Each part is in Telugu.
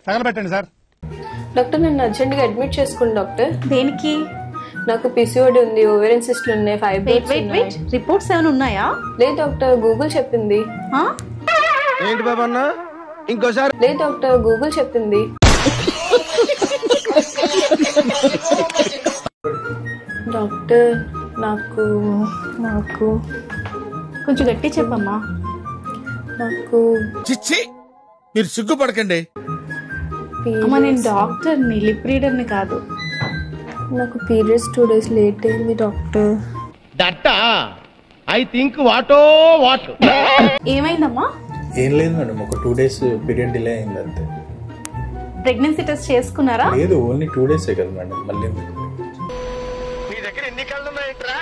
తగలబెట్టండి సార్. డాక్టర్ నన్ను అర్జెంట్ గా అడ్మిట్ చేసుకోండి డాక్టర్. దేనికి? నాకు పిసిఓడి ఉంది, ఓవేరియన్ సిస్ట్లు ఉన్నాయి, ఫైబ్రాయిడ్స్. రిపోర్ట్స్ ఏమైనా ఉన్నాయా? లేదు డాక్టర్, గూగుల్ చెప్పింది. ఏంటి బాబన్న ఇంకోసారి? లేదు డాక్టర్, గూగుల్ చెప్పింది. డాక్టర్ నాకు నాకు కొంచెం గట్టి చెప్పమ్మా. నాకు చిచ్చి మీరు సిగ్గుపడకండి. అమ్మా నేను డాక్టర్ని, లిప్ రీడర్ని కాదు. నాకు పీరియడ్స్ 2 days లేట్ అయింది డాక్టర్. దట్టా ఐ థింక్ వాటో వాట్. ఏమైందమ్మా? ఏం లేదు మేడం, ఒక 2 days పీరియడ్ డిలే అయింది అంతే. ప్రెగ్నెన్సీ టెస్ట్ చేసుకున్నారా? లేదు, ఓన్లీ 2 days కదా మేడం. మళ్ళీ మీ దగ్గర ఎన్ని కళ్ళు ఉన్నాయంట్రా?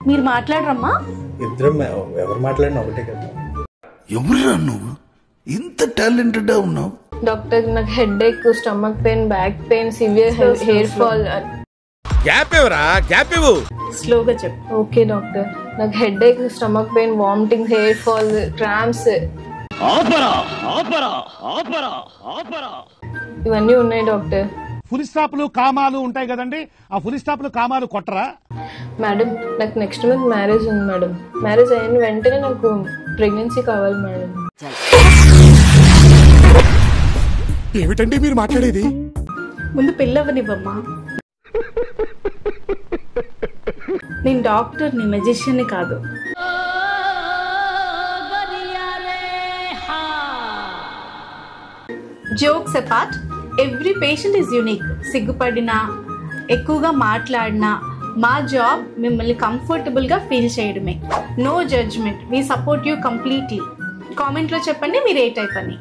మీరు మాట్లాడరమ్మా? ఇద్దరం ఎవరు మాట్లాడినా ఒకటే కదా. ఎవరురా నువ్వు ఇంత టాలెంటెడ్ ఉన్నావు? డాక్టర్ నాకు headache, stomach pain, back pain, severe hair fall. Gap ఇవ్వరా, గ్యాప్ ఇవ్వు. స్లోగా చెప్పు. ఓకే డాక్టర్, నాకు headache, stomach pain, vomiting, hair fall, cramps ఇవన్నీ ఉన్నాయి డాక్టర్. ఫుల్ స్టాప్లు కామాలు ఉంటాయి కదండి, ఆ ఫుల్ స్టాప్లు కామాలు కొట్టరా? మేడం నాకు నెక్స్ట్ మంత్ మ్యారేజ్ ఉంది మేడం. మ్యారేజ్ అయిన వెంటనే నాకు ప్రెగ్నెన్సీ కావాలి మేడం. ఏమిటండి మీరు మాట్లాడేది? ముందు పిల్లవనివ్వమ్మా. నేను డాక్టర్ని, మెజిషియన్ని కాదు. Jokes apart, every patient is unique. సిగ్గుపడినా, ఎక్కువగా మాట్లాడినా మా జాబ్ మిమ్మల్ని కంఫర్టబుల్గా ఫీల్ చేయడమే. No judgement, we support you completely. కామెంట్లో చెప్పండి మీరు ఏ టైప్ అని.